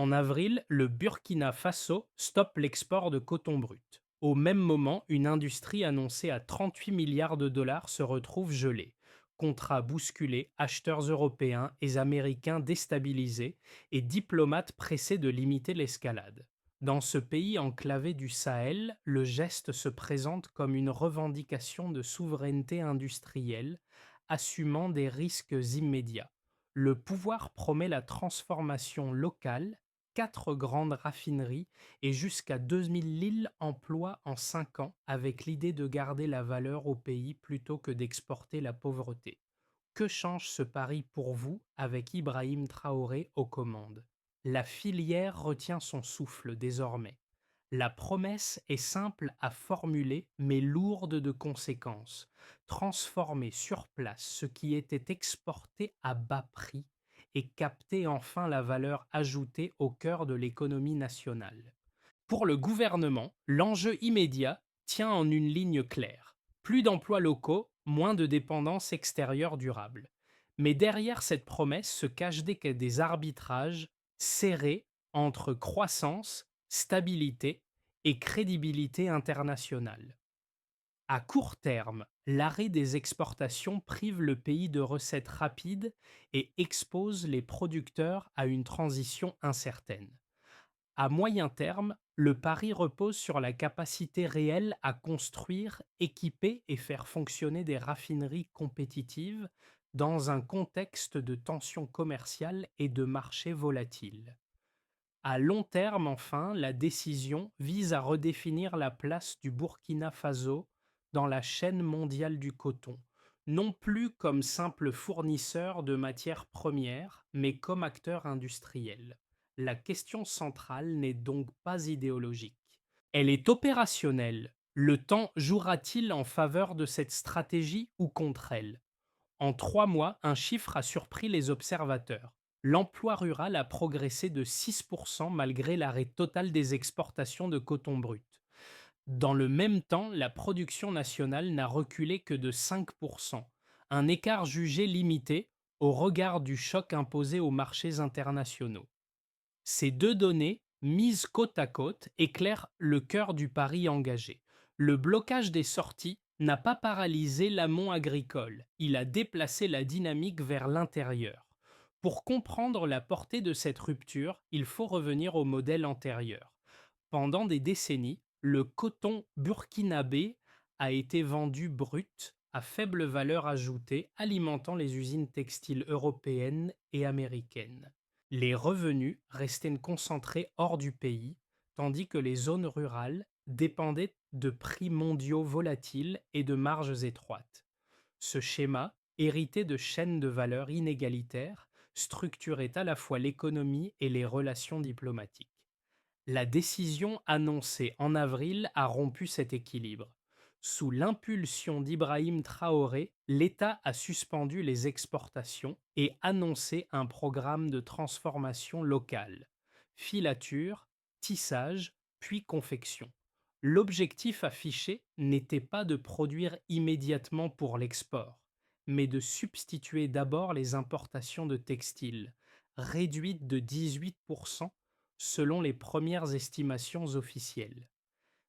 En avril, le Burkina Faso stoppe l'export de coton brut. Au même moment, une industrie annoncée à 38 milliards de dollars se retrouve gelée. Contrats bousculés, acheteurs européens et américains déstabilisés et diplomates pressés de limiter l'escalade. Dans ce pays enclavé du Sahel, le geste se présente comme une revendication de souveraineté industrielle, assumant des risques immédiats. Le pouvoir promet la transformation locale, 4 grandes raffineries et jusqu'à 2000 emplois en 5 ans, avec l'idée de garder la valeur au pays plutôt que d'exporter la pauvreté. Que change ce pari pour vous avec Ibrahim Traoré aux commandes? La filière retient son souffle désormais. La promesse est simple à formuler mais lourde de conséquences. Transformer sur place ce qui était exporté à bas prix et capter enfin la valeur ajoutée au cœur de l'économie nationale. Pour le gouvernement, l'enjeu immédiat tient en une ligne claire. Plus d'emplois locaux, moins de dépendance extérieure durable. Mais derrière cette promesse se cachent des arbitrages serrés entre croissance, stabilité et crédibilité internationale. À court terme, l'arrêt des exportations prive le pays de recettes rapides et expose les producteurs à une transition incertaine. À moyen terme, le pari repose sur la capacité réelle à construire, équiper et faire fonctionner des raffineries compétitives dans un contexte de tensions commerciales et de marchés volatiles. À long terme, enfin, la décision vise à redéfinir la place du Burkina Faso dans la chaîne mondiale du coton, non plus comme simple fournisseur de matières premières, mais comme acteur industriel. La question centrale n'est donc pas idéologique. Elle est opérationnelle. Le temps jouera-t-il en faveur de cette stratégie ou contre elle? En 3 mois, un chiffre a surpris les observateurs. L'emploi rural a progressé de 6% malgré l'arrêt total des exportations de coton brut. Dans le même temps, la production nationale n'a reculé que de 5%, un écart jugé limité au regard du choc imposé aux marchés internationaux. Ces deux données, mises côte à côte, éclairent le cœur du pari engagé. Le blocage des sorties n'a pas paralysé l'amont agricole, il a déplacé la dynamique vers l'intérieur. Pour comprendre la portée de cette rupture, il faut revenir au modèle antérieur. Pendant des décennies, le coton burkinabé a été vendu brut à faible valeur ajoutée, alimentant les usines textiles européennes et américaines. Les revenus restaient concentrés hors du pays, tandis que les zones rurales dépendaient de prix mondiaux volatiles et de marges étroites. Ce schéma, hérité de chaînes de valeur inégalitaires, structurait à la fois l'économie et les relations diplomatiques. La décision annoncée en avril a rompu cet équilibre. Sous l'impulsion d'Ibrahim Traoré, l'État a suspendu les exportations et annoncé un programme de transformation locale. Filature, tissage, puis confection. L'objectif affiché n'était pas de produire immédiatement pour l'export, mais de substituer d'abord les importations de textiles, réduites de 18% selon les premières estimations officielles.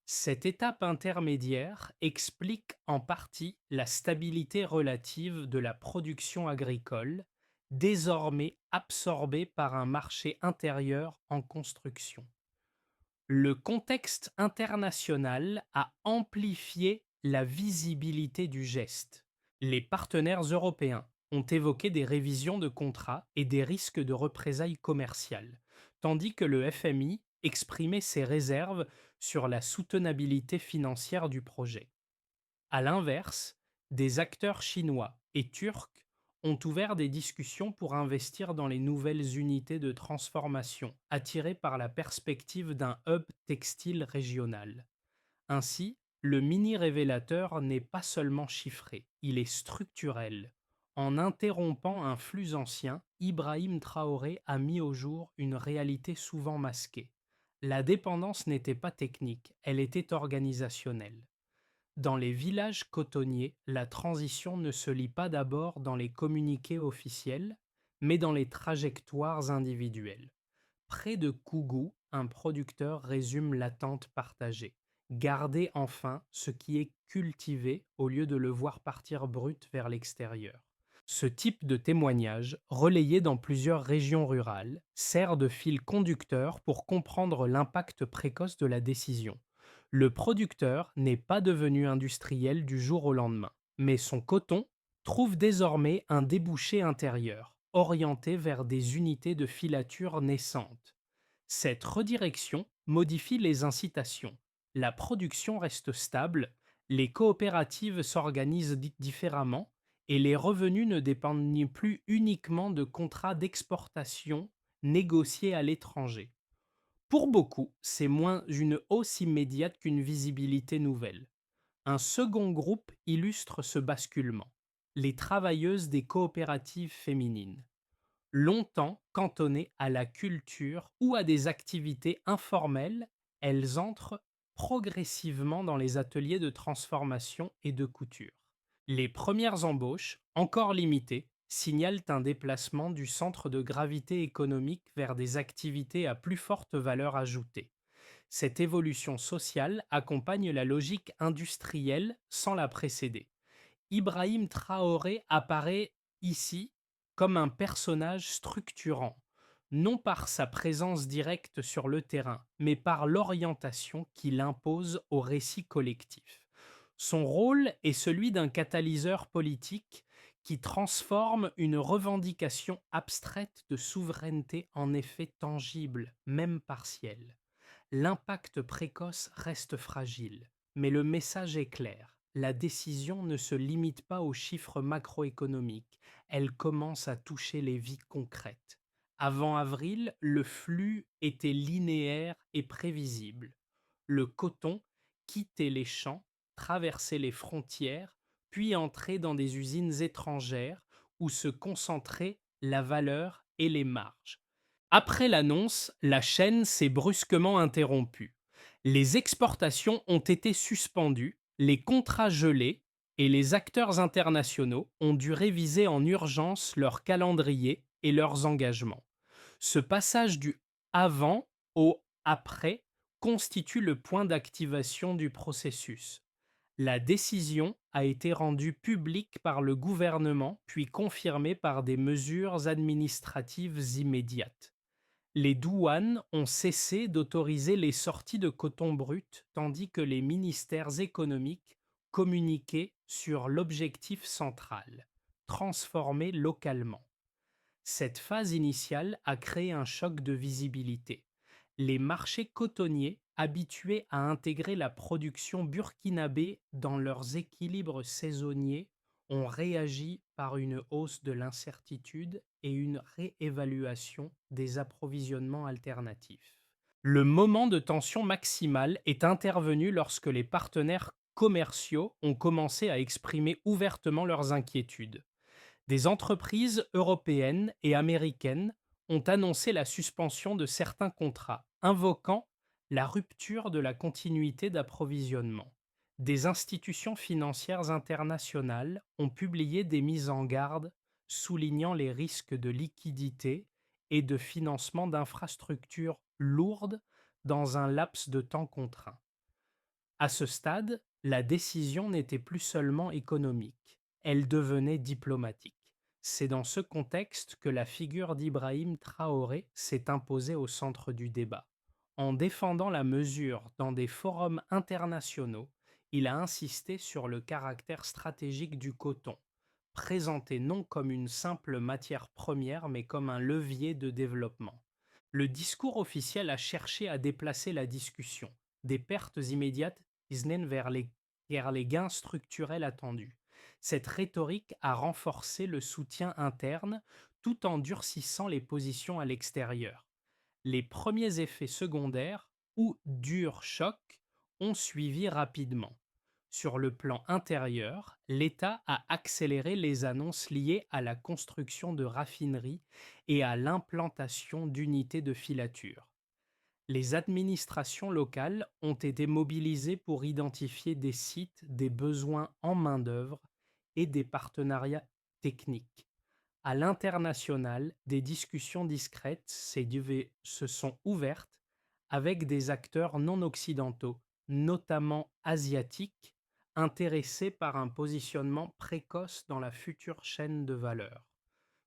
Cette étape intermédiaire explique en partie la stabilité relative de la production agricole, désormais absorbée par un marché intérieur en construction. Le contexte international a amplifié la visibilité du geste. Les partenaires européens ont évoqué des révisions de contrats et des risques de représailles commerciales, tandis que le FMI exprimait ses réserves sur la soutenabilité financière du projet. À l'inverse, des acteurs chinois et turcs ont ouvert des discussions pour investir dans les nouvelles unités de transformation, attirés par la perspective d'un hub textile régional. Ainsi, le mini-révélateur n'est pas seulement chiffré, il est structurel. En interrompant un flux ancien, Ibrahim Traoré a mis au jour une réalité souvent masquée. La dépendance n'était pas technique, elle était organisationnelle. Dans les villages cotonniers, la transition ne se lit pas d'abord dans les communiqués officiels, mais dans les trajectoires individuelles. Près de Kougou, un producteur résume l'attente partagée. Garder enfin ce qui est cultivé au lieu de le voir partir brut vers l'extérieur. Ce type de témoignage, relayé dans plusieurs régions rurales, sert de fil conducteur pour comprendre l'impact précoce de la décision. Le producteur n'est pas devenu industriel du jour au lendemain, mais son coton trouve désormais un débouché intérieur, orienté vers des unités de filature naissantes. Cette redirection modifie les incitations. La production reste stable, les coopératives s'organisent différemment et les revenus ne dépendent ni plus uniquement de contrats d'exportation négociés à l'étranger. Pour beaucoup, c'est moins une hausse immédiate qu'une visibilité nouvelle. Un second groupe illustre ce basculement, les travailleuses des coopératives féminines. Longtemps cantonnées à la culture ou à des activités informelles, elles entrent progressivement dans les ateliers de transformation et de couture. Les premières embauches, encore limitées, signalent un déplacement du centre de gravité économique vers des activités à plus forte valeur ajoutée. Cette évolution sociale accompagne la logique industrielle sans la précéder. Ibrahim Traoré apparaît ici comme un personnage structurant, non par sa présence directe sur le terrain, mais par l'orientation qu'il impose au récit collectif. Son rôle est celui d'un catalyseur politique qui transforme une revendication abstraite de souveraineté en effet tangible, même partiel. L'impact précoce reste fragile, mais le message est clair. La décision ne se limite pas aux chiffres macroéconomiques, elle commence à toucher les vies concrètes. Avant avril, le flux était linéaire et prévisible. Le coton quittait les champs, traversait les frontières, puis entrait dans des usines étrangères où se concentraient la valeur et les marges. Après l'annonce, la chaîne s'est brusquement interrompue. Les exportations ont été suspendues, les contrats gelés et les acteurs internationaux ont dû réviser en urgence leur calendrier et leurs engagements. Ce passage du avant au après constitue le point d'activation du processus. La décision a été rendue publique par le gouvernement puis confirmée par des mesures administratives immédiates. Les douanes ont cessé d'autoriser les sorties de coton brut, tandis que les ministères économiques communiquaient sur l'objectif central, transformer localement. Cette phase initiale a créé un choc de visibilité. Les marchés cotonniers, habitués à intégrer la production burkinabé dans leurs équilibres saisonniers, ont réagi par une hausse de l'incertitude et une réévaluation des approvisionnements alternatifs. Le moment de tension maximale est intervenu lorsque les partenaires commerciaux ont commencé à exprimer ouvertement leurs inquiétudes. Des entreprises européennes et américaines ont annoncé la suspension de certains contrats, invoquant la rupture de la continuité d'approvisionnement. Des institutions financières internationales ont publié des mises en garde soulignant les risques de liquidité et de financement d'infrastructures lourdes dans un laps de temps contraint. À ce stade, la décision n'était plus seulement économique, elle devenait diplomatique. C'est dans ce contexte que la figure d'Ibrahim Traoré s'est imposée au centre du débat. En défendant la mesure dans des forums internationaux, il a insisté sur le caractère stratégique du coton, présenté non comme une simple matière première mais comme un levier de développement. Le discours officiel a cherché à déplacer la discussion des pertes immédiates Disney vers les gains structurels attendus. Cette rhétorique a renforcé le soutien interne tout en durcissant les positions à l'extérieur. Les premiers effets secondaires ou durs chocs ont suivi rapidement. Sur le plan intérieur, l'État a accéléré les annonces liées à la construction de raffineries et à l'implantation d'unités de filature. Les administrations locales ont été mobilisées pour identifier des sites, des besoins en main-d'œuvre et des partenariats techniques. À l'international, des discussions discrètes se sont ouvertes avec des acteurs non occidentaux, notamment asiatiques, intéressés par un positionnement précoce dans la future chaîne de valeur.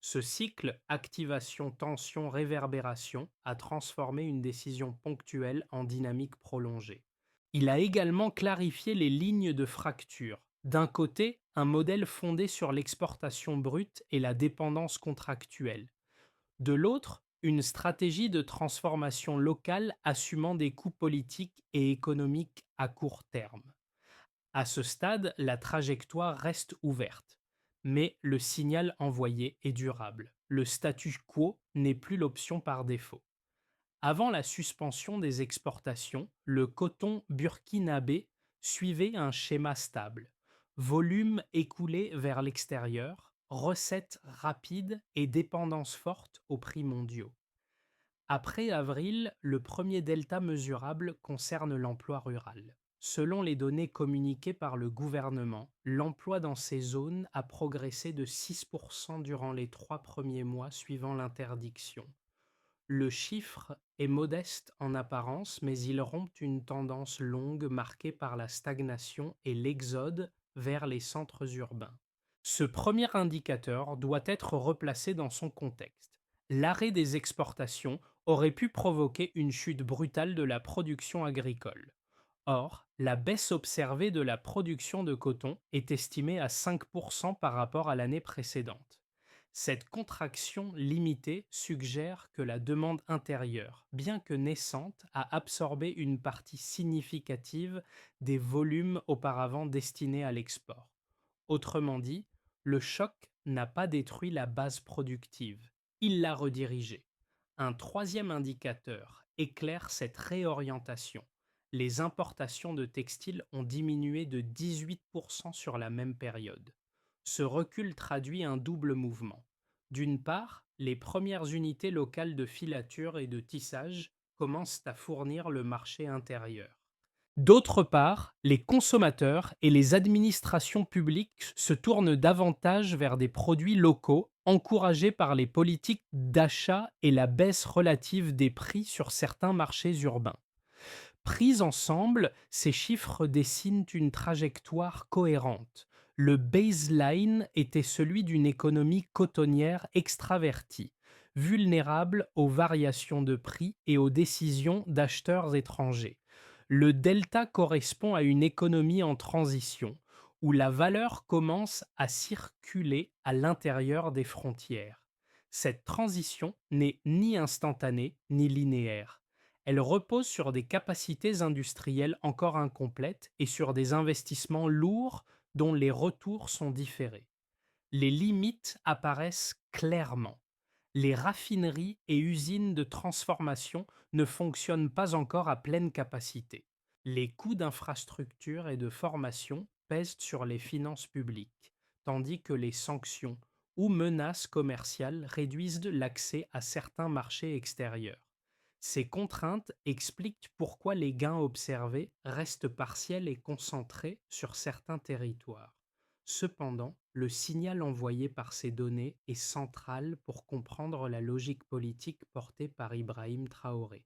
Ce cycle activation, tension, réverbération a transformé une décision ponctuelle en dynamique prolongée. Il a également clarifié les lignes de fracture. D'un côté, un modèle fondé sur l'exportation brute et la dépendance contractuelle. De l'autre, une stratégie de transformation locale assumant des coûts politiques et économiques à court terme. À ce stade, la trajectoire reste ouverte, mais le signal envoyé est durable. Le statu quo n'est plus l'option par défaut. Avant la suspension des exportations, le coton burkinabé suivait un schéma stable. Volume écoulé vers l'extérieur, recettes rapides et dépendance forte aux prix mondiaux. Après avril, le premier delta mesurable concerne l'emploi rural. Selon les données communiquées par le gouvernement, l'emploi dans ces zones a progressé de 6% durant les 3 premiers mois suivant l'interdiction. Le chiffre est modeste en apparence, mais il rompt une tendance longue marquée par la stagnation et l'exode vers les centres urbains. Ce premier indicateur doit être replacé dans son contexte. L'arrêt des exportations aurait pu provoquer une chute brutale de la production agricole. Or, la baisse observée de la production de coton est estimée à 5% par rapport à l'année précédente. Cette contraction limitée suggère que la demande intérieure, bien que naissante, a absorbé une partie significative des volumes auparavant destinés à l'export. Autrement dit, le choc n'a pas détruit la base productive, il l'a redirigée. Un troisième indicateur éclaire cette réorientation. Les importations de textiles ont diminué de 18% sur la même période. Ce recul traduit un double mouvement. D'une part, les premières unités locales de filature et de tissage commencent à fournir le marché intérieur. D'autre part, les consommateurs et les administrations publiques se tournent davantage vers des produits locaux, encouragés par les politiques d'achat et la baisse relative des prix sur certains marchés urbains. Pris ensemble, ces chiffres dessinent une trajectoire cohérente. Le baseline était celui d'une économie cotonnière extravertie, vulnérable aux variations de prix et aux décisions d'acheteurs étrangers. Le delta correspond à une économie en transition, où la valeur commence à circuler à l'intérieur des frontières. Cette transition n'est ni instantanée ni linéaire. Elle repose sur des capacités industrielles encore incomplètes et sur des investissements lourds dont les retours sont différés. Les limites apparaissent clairement. Les raffineries et usines de transformation ne fonctionnent pas encore à pleine capacité. Les coûts d'infrastructure et de formation pèsent sur les finances publiques, tandis que les sanctions ou menaces commerciales réduisent l'accès à certains marchés extérieurs. Ces contraintes expliquent pourquoi les gains observés restent partiels et concentrés sur certains territoires. Cependant, le signal envoyé par ces données est central pour comprendre la logique politique portée par Ibrahim Traoré.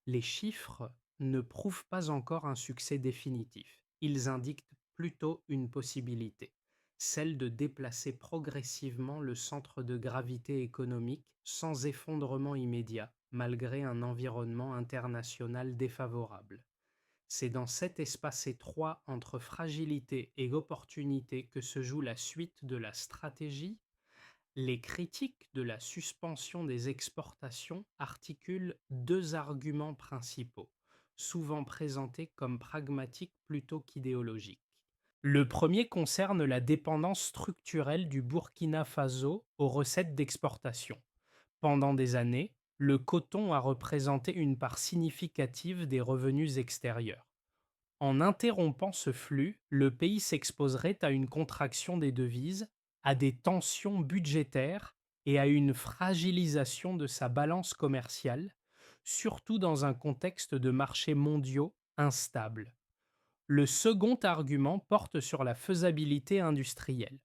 Les chiffres ne prouvent pas encore un succès définitif. Ils indiquent plutôt une possibilité, celle de déplacer progressivement le centre de gravité économique sans effondrement immédiat, malgré un environnement international défavorable. C'est dans cet espace étroit entre fragilité et opportunité que se joue la suite de la stratégie. Les critiques de la suspension des exportations articulent deux arguments principaux, souvent présentés comme pragmatiques plutôt qu'idéologiques. Le premier concerne la dépendance structurelle du Burkina Faso aux recettes d'exportation. Pendant des années, le coton a représenté une part significative des revenus extérieurs. En interrompant ce flux, le pays s'exposerait à une contraction des devises, à des tensions budgétaires et à une fragilisation de sa balance commerciale, surtout dans un contexte de marchés mondiaux instables. Le second argument porte sur la faisabilité industrielle.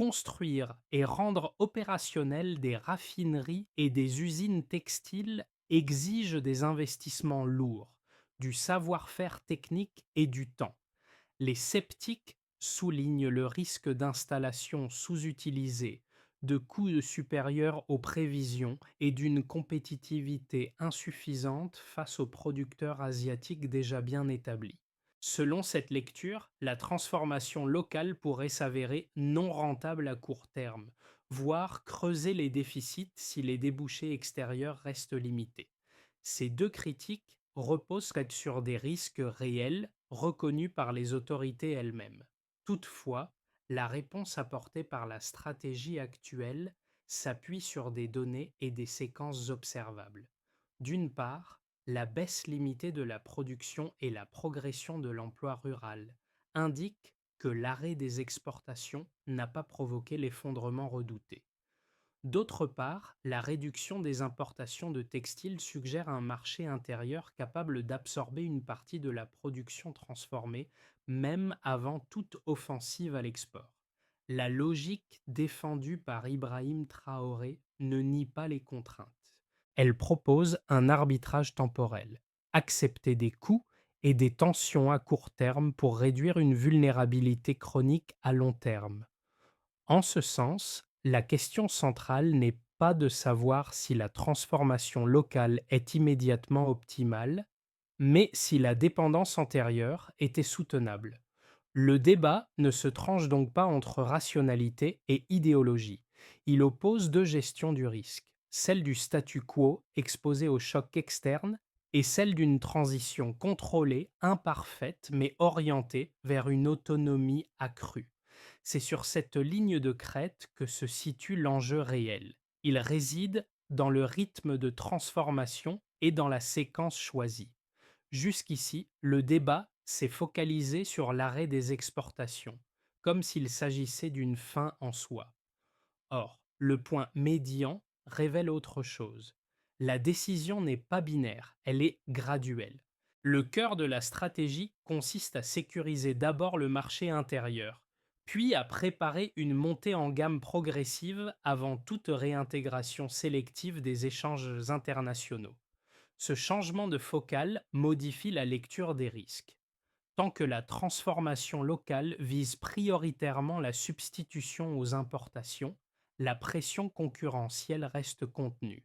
Construire et rendre opérationnelles des raffineries et des usines textiles exige des investissements lourds, du savoir-faire technique et du temps. Les sceptiques soulignent le risque d'installations sous-utilisées, de coûts supérieurs aux prévisions et d'une compétitivité insuffisante face aux producteurs asiatiques déjà bien établis. Selon cette lecture, la transformation locale pourrait s'avérer non rentable à court terme, voire creuser les déficits si les débouchés extérieurs restent limités. Ces deux critiques reposent sur des risques réels reconnus par les autorités elles-mêmes. Toutefois, la réponse apportée par la stratégie actuelle s'appuie sur des données et des séquences observables. D'une part, la baisse limitée de la production et la progression de l'emploi rural indiquent que l'arrêt des exportations n'a pas provoqué l'effondrement redouté. D'autre part, la réduction des importations de textiles suggère un marché intérieur capable d'absorber une partie de la production transformée, même avant toute offensive à l'export. La logique défendue par Ibrahim Traoré ne nie pas les contraintes. Elle propose un arbitrage temporel, accepter des coûts et des tensions à court terme pour réduire une vulnérabilité chronique à long terme. En ce sens, la question centrale n'est pas de savoir si la transformation locale est immédiatement optimale, mais si la dépendance antérieure était soutenable. Le débat ne se tranche donc pas entre rationalité et idéologie. Il oppose deux gestions du risque, celle du statu quo exposé aux chocs externes et celle d'une transition contrôlée, imparfaite, mais orientée vers une autonomie accrue. C'est sur cette ligne de crête que se situe l'enjeu réel. Il réside dans le rythme de transformation et dans la séquence choisie. Jusqu'ici, le débat s'est focalisé sur l'arrêt des exportations, comme s'il s'agissait d'une fin en soi. Or, le point médian révèle autre chose. La décision n'est pas binaire, elle est graduelle. Le cœur de la stratégie consiste à sécuriser d'abord le marché intérieur, puis à préparer une montée en gamme progressive avant toute réintégration sélective des échanges internationaux. Ce changement de focale modifie la lecture des risques. Tant que la transformation locale vise prioritairement la substitution aux importations, la pression concurrentielle reste contenue.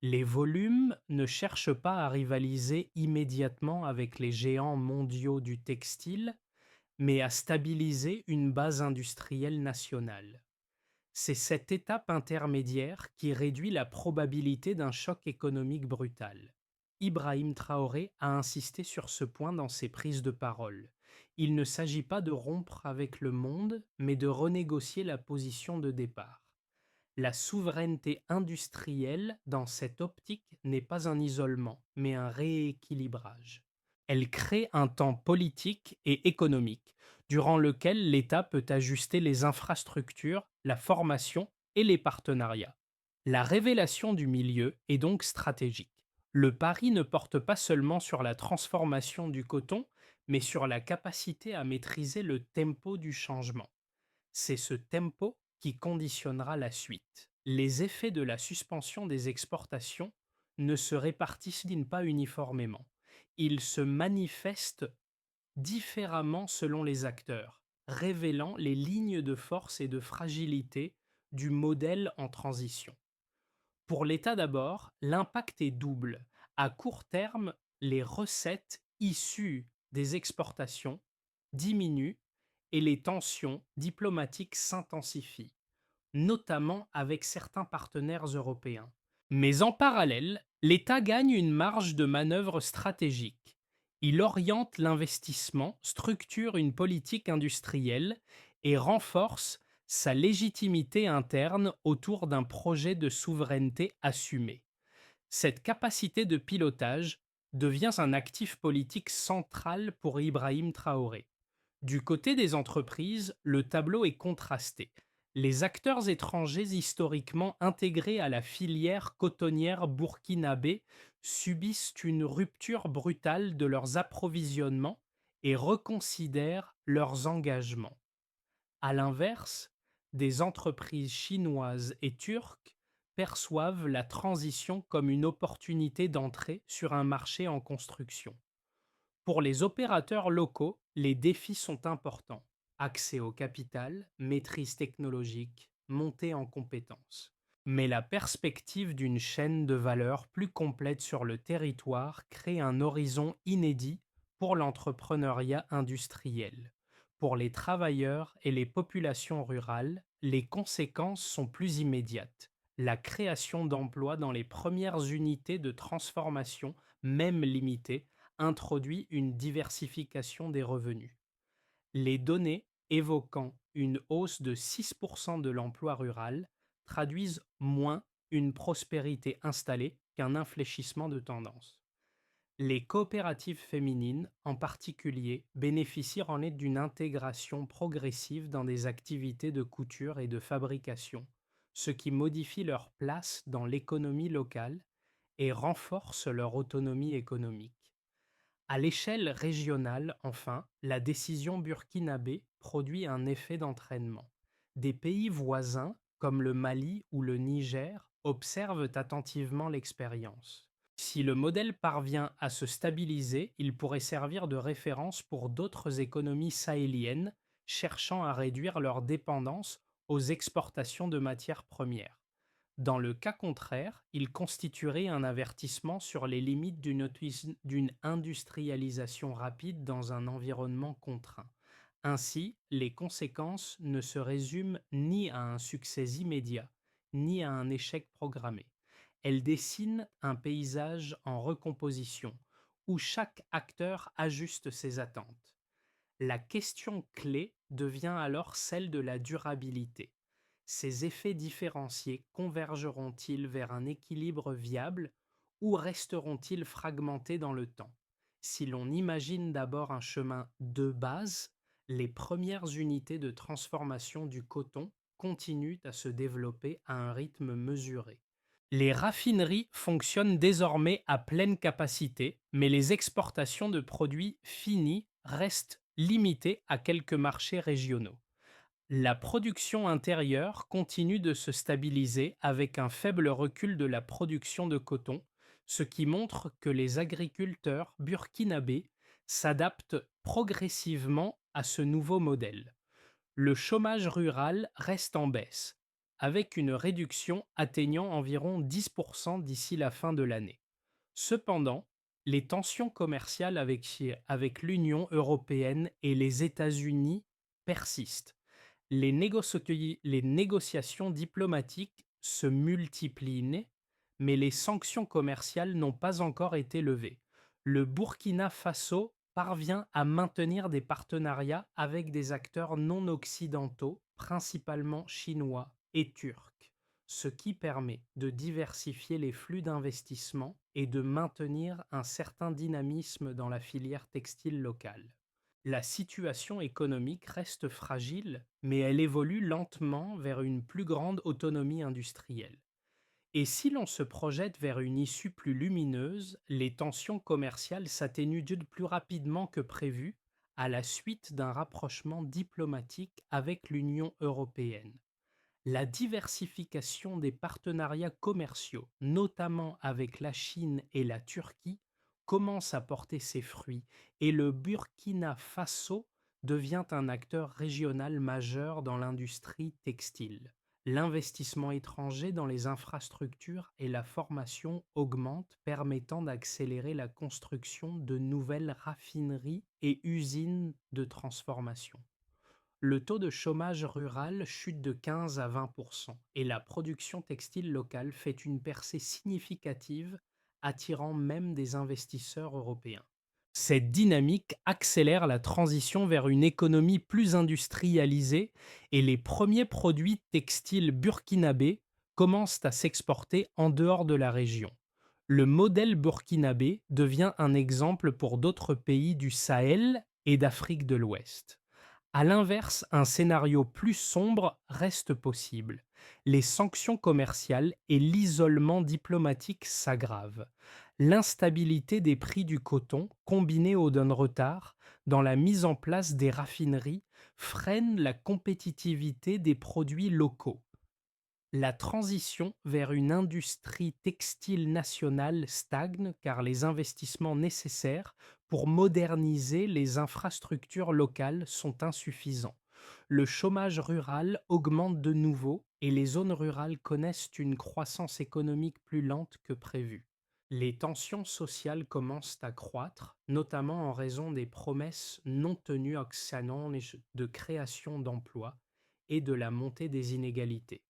Les volumes ne cherchent pas à rivaliser immédiatement avec les géants mondiaux du textile, mais à stabiliser une base industrielle nationale. C'est cette étape intermédiaire qui réduit la probabilité d'un choc économique brutal. Ibrahim Traoré a insisté sur ce point dans ses prises de parole. Il ne s'agit pas de rompre avec le monde, mais de renégocier la position de départ. La souveraineté industrielle, dans cette optique, n'est pas un isolement, mais un rééquilibrage. Elle crée un temps politique et économique, durant lequel l'État peut ajuster les infrastructures, la formation et les partenariats. La révélation du milieu est donc stratégique. Le pari ne porte pas seulement sur la transformation du coton, mais sur la capacité à maîtriser le tempo du changement. C'est ce tempo qui conditionnera la suite. Les effets de la suspension des exportations ne se répartissent pas uniformément. Ils se manifestent différemment selon les acteurs, révélant les lignes de force et de fragilité du modèle en transition. Pour l'État d'abord, l'impact est double. À court terme, les recettes issues des exportations diminuent et les tensions diplomatiques s'intensifient, notamment avec certains partenaires européens. Mais en parallèle, l'État gagne une marge de manœuvre stratégique. Il oriente l'investissement, structure une politique industrielle et renforce sa légitimité interne autour d'un projet de souveraineté assumé. Cette capacité de pilotage devient un actif politique central pour Ibrahim Traoré. Du côté des entreprises, le tableau est contrasté. Les acteurs étrangers historiquement intégrés à la filière cotonnière burkinabé subissent une rupture brutale de leurs approvisionnements et reconsidèrent leurs engagements. À l'inverse, des entreprises chinoises et turques perçoivent la transition comme une opportunité d'entrée sur un marché en construction. Pour les opérateurs locaux, les défis sont importants. Accès au capital, maîtrise technologique, montée en compétences. Mais la perspective d'une chaîne de valeur plus complète sur le territoire crée un horizon inédit pour l'entrepreneuriat industriel. Pour les travailleurs et les populations rurales, les conséquences sont plus immédiates. La création d'emplois dans les premières unités de transformation, même limitées, introduit une diversification des revenus. Les données évoquant une hausse de 6% de l'emploi rural traduisent moins une prospérité installée qu'un infléchissement de tendance. Les coopératives féminines, en particulier, bénéficient en est d'une intégration progressive dans des activités de couture et de fabrication, ce qui modifie leur place dans l'économie locale et renforce leur autonomie économique. À l'échelle régionale, enfin, la décision burkinabé produit un effet d'entraînement. Des pays voisins, comme le Mali ou le Niger, observent attentivement l'expérience. Si le modèle parvient à se stabiliser, il pourrait servir de référence pour d'autres économies sahéliennes cherchant à réduire leur dépendance aux exportations de matières premières. Dans le cas contraire, il constituerait un avertissement sur les limites d'une industrialisation rapide dans un environnement contraint. Ainsi, les conséquences ne se résument ni à un succès immédiat, ni à un échec programmé. Elles dessinent un paysage en recomposition, où chaque acteur ajuste ses attentes. La question clé devient alors celle de la durabilité. Ces effets différenciés convergeront-ils vers un équilibre viable ou resteront-ils fragmentés dans le temps? Si l'on imagine d'abord un chemin de base, les premières unités de transformation du coton continuent à se développer à un rythme mesuré. Les raffineries fonctionnent désormais à pleine capacité, mais les exportations de produits finis restent limitées à quelques marchés régionaux. La production intérieure continue de se stabiliser avec un faible recul de la production de coton, ce qui montre que les agriculteurs burkinabés s'adaptent progressivement à ce nouveau modèle. Le chômage rural reste en baisse, avec une réduction atteignant environ 10% d'ici la fin de l'année. Cependant, les tensions commerciales avec l'Union européenne et les États-Unis persistent. Les négociations diplomatiques se multiplient, mais les sanctions commerciales n'ont pas encore été levées. Le Burkina Faso parvient à maintenir des partenariats avec des acteurs non occidentaux, principalement chinois et turcs, ce qui permet de diversifier les flux d'investissement et de maintenir un certain dynamisme dans la filière textile locale. La situation économique reste fragile, mais elle évolue lentement vers une plus grande autonomie industrielle. Et si l'on se projette vers une issue plus lumineuse, les tensions commerciales s'atténuent plus rapidement que prévu à la suite d'un rapprochement diplomatique avec l'Union européenne. La diversification des partenariats commerciaux, notamment avec la Chine et la Turquie, commence à porter ses fruits et le Burkina Faso devient un acteur régional majeur dans l'industrie textile. L'investissement étranger dans les infrastructures et la formation augmente, permettant d'accélérer la construction de nouvelles raffineries et usines de transformation. Le taux de chômage rural chute de 15 à 20% et la production textile locale fait une percée significative, attirant même des investisseurs européens. Cette dynamique accélère la transition vers une économie plus industrialisée et les premiers produits textiles burkinabés commencent à s'exporter en dehors de la région. Le modèle burkinabé devient un exemple pour d'autres pays du Sahel et d'Afrique de l'Ouest. À l'inverse, un scénario plus sombre reste possible. Les sanctions commerciales et l'isolement diplomatique s'aggravent. L'instabilité des prix du coton, combinée au d'un retard dans la mise en place des raffineries, freine la compétitivité des produits locaux. La transition vers une industrie textile nationale stagne car les investissements nécessaires pour moderniser les infrastructures locales sont insuffisants. Le chômage rural augmente de nouveau et les zones rurales connaissent une croissance économique plus lente que prévu. Les tensions sociales commencent à croître, notamment en raison des promesses non tenues occasionnant de création d'emplois et de la montée des inégalités.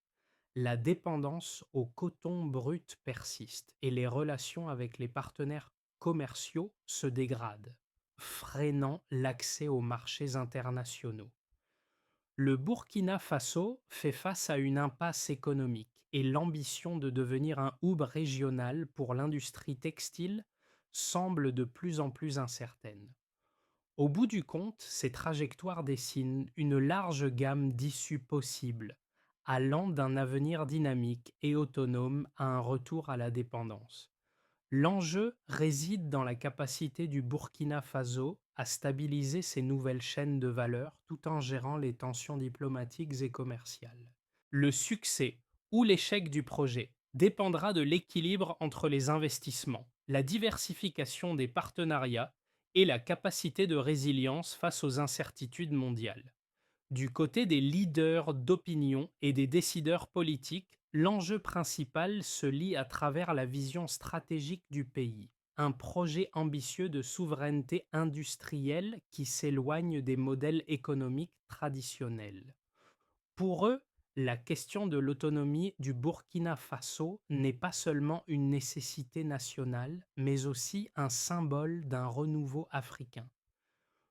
La dépendance au coton brut persiste et les relations avec les partenaires commerciaux se dégradent, freinant l'accès aux marchés internationaux. Le Burkina Faso fait face à une impasse économique et l'ambition de devenir un hub régional pour l'industrie textile semble de plus en plus incertaine. Au bout du compte, ces trajectoires dessinent une large gamme d'issues possibles, allant d'un avenir dynamique et autonome à un retour à la dépendance. L'enjeu réside dans la capacité du Burkina Faso à stabiliser ses nouvelles chaînes de valeur tout en gérant les tensions diplomatiques et commerciales. Le succès ou l'échec du projet dépendra de l'équilibre entre les investissements, la diversification des partenariats et la capacité de résilience face aux incertitudes mondiales. Du côté des leaders d'opinion et des décideurs politiques, l'enjeu principal se lie à travers la vision stratégique du pays, un projet ambitieux de souveraineté industrielle qui s'éloigne des modèles économiques traditionnels. Pour eux, la question de l'autonomie du Burkina Faso n'est pas seulement une nécessité nationale, mais aussi un symbole d'un renouveau africain.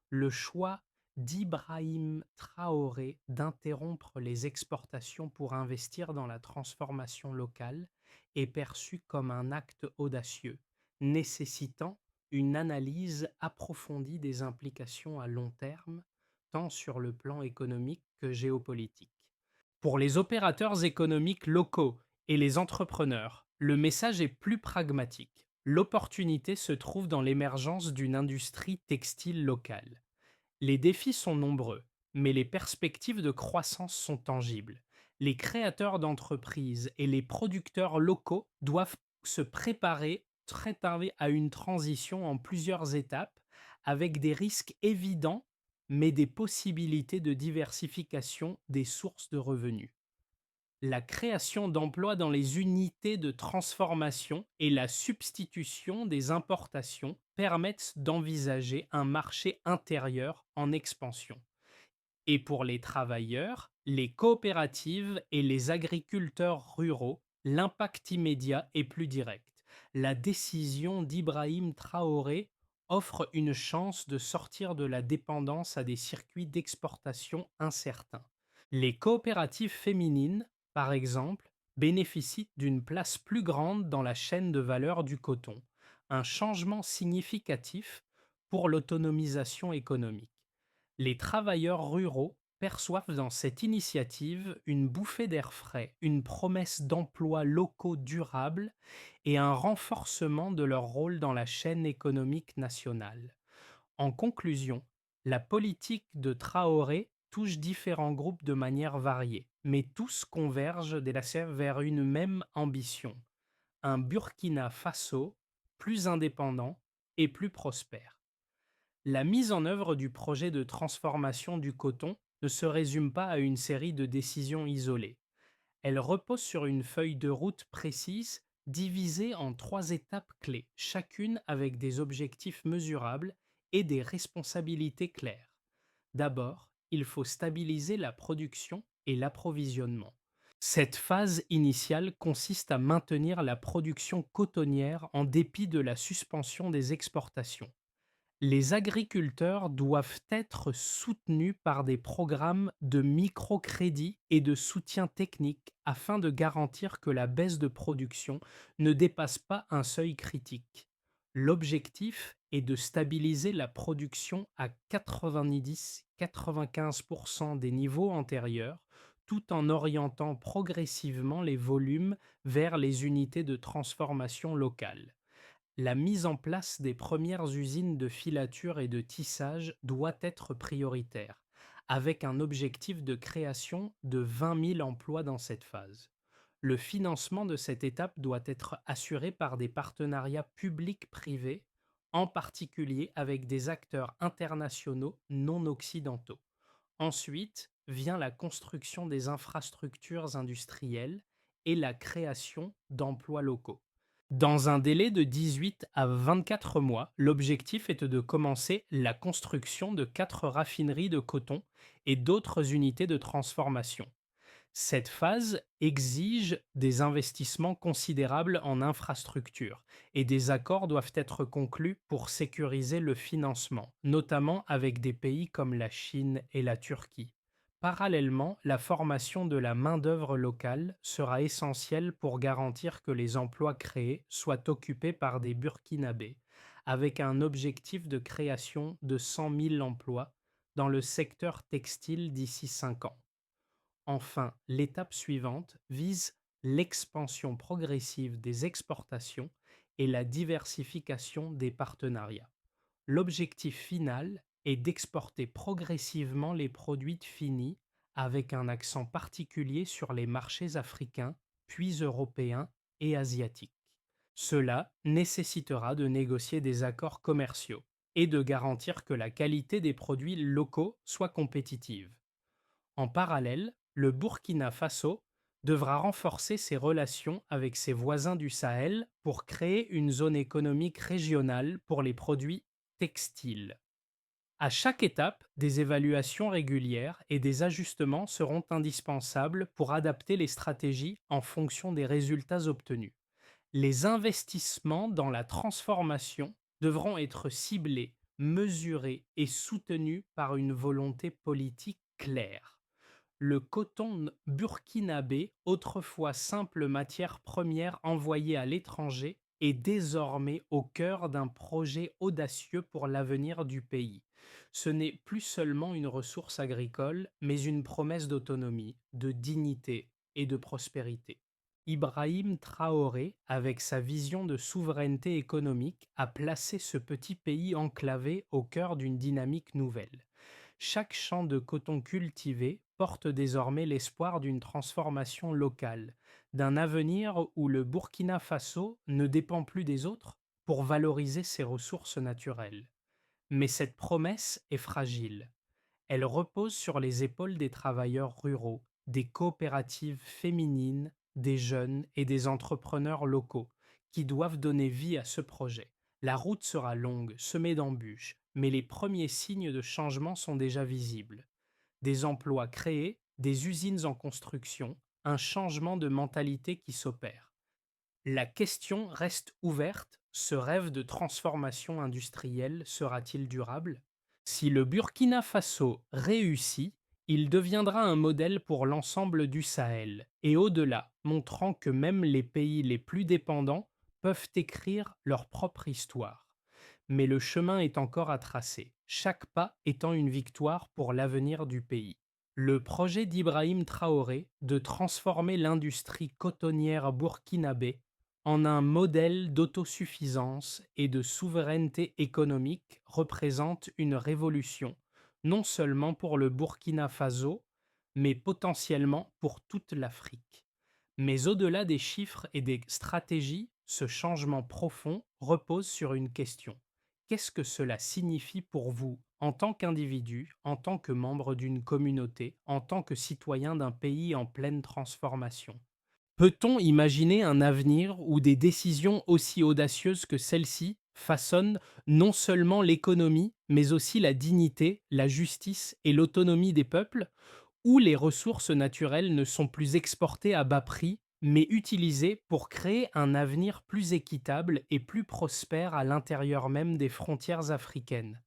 Le choix d'Ibrahim Traoré d'interrompre les exportations pour investir dans la transformation locale est perçu comme un acte audacieux, nécessitant une analyse approfondie des implications à long terme, tant sur le plan économique que géopolitique. Pour les opérateurs économiques locaux et les entrepreneurs, le message est plus pragmatique. L'opportunité se trouve dans l'émergence d'une industrie textile locale. Les défis sont nombreux, mais les perspectives de croissance sont tangibles. Les créateurs d'entreprises et les producteurs locaux doivent se préparer très tard à une transition en plusieurs étapes, avec des risques évidents, mais des possibilités de diversification des sources de revenus. La création d'emplois dans les unités de transformation et la substitution des importations permettent d'envisager un marché intérieur en expansion. Et pour les travailleurs, les coopératives et les agriculteurs ruraux, l'impact immédiat est plus direct. La décision d'Ibrahim Traoré offre une chance de sortir de la dépendance à des circuits d'exportation incertains. Les coopératives féminines, par exemple, bénéficient d'une place plus grande dans la chaîne de valeur du coton, un changement significatif pour l'autonomisation économique. Les travailleurs ruraux perçoivent dans cette initiative une bouffée d'air frais, une promesse d'emplois locaux durables et un renforcement de leur rôle dans la chaîne économique nationale. En conclusion, la politique de Traoré touche différents groupes de manière variée, mais tous convergent vers une même ambition, un Burkina Faso plus indépendant et plus prospère. La mise en œuvre du projet de transformation du coton ne se résume pas à une série de décisions isolées. Elle repose sur une feuille de route précise divisée en trois étapes clés, chacune avec des objectifs mesurables et des responsabilités claires. D'abord, il faut stabiliser la production et l'approvisionnement. Cette phase initiale consiste à maintenir la production cotonnière en dépit de la suspension des exportations. Les agriculteurs doivent être soutenus par des programmes de microcrédit et de soutien technique afin de garantir que la baisse de production ne dépasse pas un seuil critique. L'objectif est de stabiliser la production à 90-95% des niveaux antérieurs, tout en orientant progressivement les volumes vers les unités de transformation locales. La mise en place des premières usines de filature et de tissage doit être prioritaire, avec un objectif de création de 20 000 emplois dans cette phase. Le financement de cette étape doit être assuré par des partenariats publics-privés, en particulier avec des acteurs internationaux non occidentaux. Ensuite vient la construction des infrastructures industrielles et la création d'emplois locaux. Dans un délai de 18 à 24 mois, l'objectif est de commencer la construction de 4 raffineries de coton et d'autres unités de transformation. Cette phase exige des investissements considérables en infrastructures et des accords doivent être conclus pour sécuriser le financement, notamment avec des pays comme la Chine et la Turquie. Parallèlement, la formation de la main-d'œuvre locale sera essentielle pour garantir que les emplois créés soient occupés par des Burkinabés, avec un objectif de création de 100 000 emplois dans le secteur textile d'ici 5 ans. Enfin, l'étape suivante vise l'expansion progressive des exportations et la diversification des partenariats. L'objectif final est d'exporter progressivement les produits finis avec un accent particulier sur les marchés africains, puis européens et asiatiques. Cela nécessitera de négocier des accords commerciaux et de garantir que la qualité des produits locaux soit compétitive. En parallèle, le Burkina Faso devra renforcer ses relations avec ses voisins du Sahel pour créer une zone économique régionale pour les produits textiles. À chaque étape, des évaluations régulières et des ajustements seront indispensables pour adapter les stratégies en fonction des résultats obtenus. Les investissements dans la transformation devront être ciblés, mesurés et soutenus par une volonté politique claire. Le coton burkinabé, autrefois simple matière première envoyée à l'étranger, est désormais au cœur d'un projet audacieux pour l'avenir du pays. Ce n'est plus seulement une ressource agricole, mais une promesse d'autonomie, de dignité et de prospérité. Ibrahim Traoré, avec sa vision de souveraineté économique, a placé ce petit pays enclavé au cœur d'une dynamique nouvelle. Chaque champ de coton cultivé porte désormais l'espoir d'une transformation locale, d'un avenir où le Burkina Faso ne dépend plus des autres pour valoriser ses ressources naturelles. Mais cette promesse est fragile. Elle repose sur les épaules des travailleurs ruraux, des coopératives féminines, des jeunes et des entrepreneurs locaux qui doivent donner vie à ce projet. La route sera longue, semée d'embûches, mais les premiers signes de changement sont déjà visibles. Des emplois créés, des usines en construction, un changement de mentalité qui s'opère. La question reste ouverte, ce rêve de transformation industrielle sera-t-il durable? Si le Burkina Faso réussit, il deviendra un modèle pour l'ensemble du Sahel et au-delà, montrant que même les pays les plus dépendants peuvent écrire leur propre histoire. Mais le chemin est encore à tracer, chaque pas étant une victoire pour l'avenir du pays. Le projet d'Ibrahim Traoré de transformer l'industrie cotonnière burkinabé en un modèle d'autosuffisance et de souveraineté économique représente une révolution, non seulement pour le Burkina Faso, mais potentiellement pour toute l'Afrique. Mais au-delà des chiffres et des stratégies, ce changement profond repose sur une question. Qu'est-ce que cela signifie pour vous en tant qu'individu, en tant que membre d'une communauté, en tant que citoyen d'un pays en pleine transformation? Peut-on imaginer un avenir où des décisions aussi audacieuses que celle-ci façonnent non seulement l'économie, mais aussi la dignité, la justice et l'autonomie des peuples, où les ressources naturelles ne sont plus exportées à bas prix, mais utilisées pour créer un avenir plus équitable et plus prospère à l'intérieur même des frontières africaines?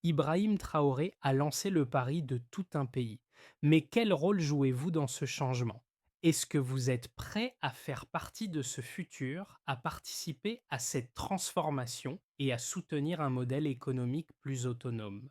Ibrahim Traoré a lancé le pari de tout un pays. Mais quel rôle jouez-vous dans ce changement? Est-ce que vous êtes prêt à faire partie de ce futur, à participer à cette transformation et à soutenir un modèle économique plus autonome?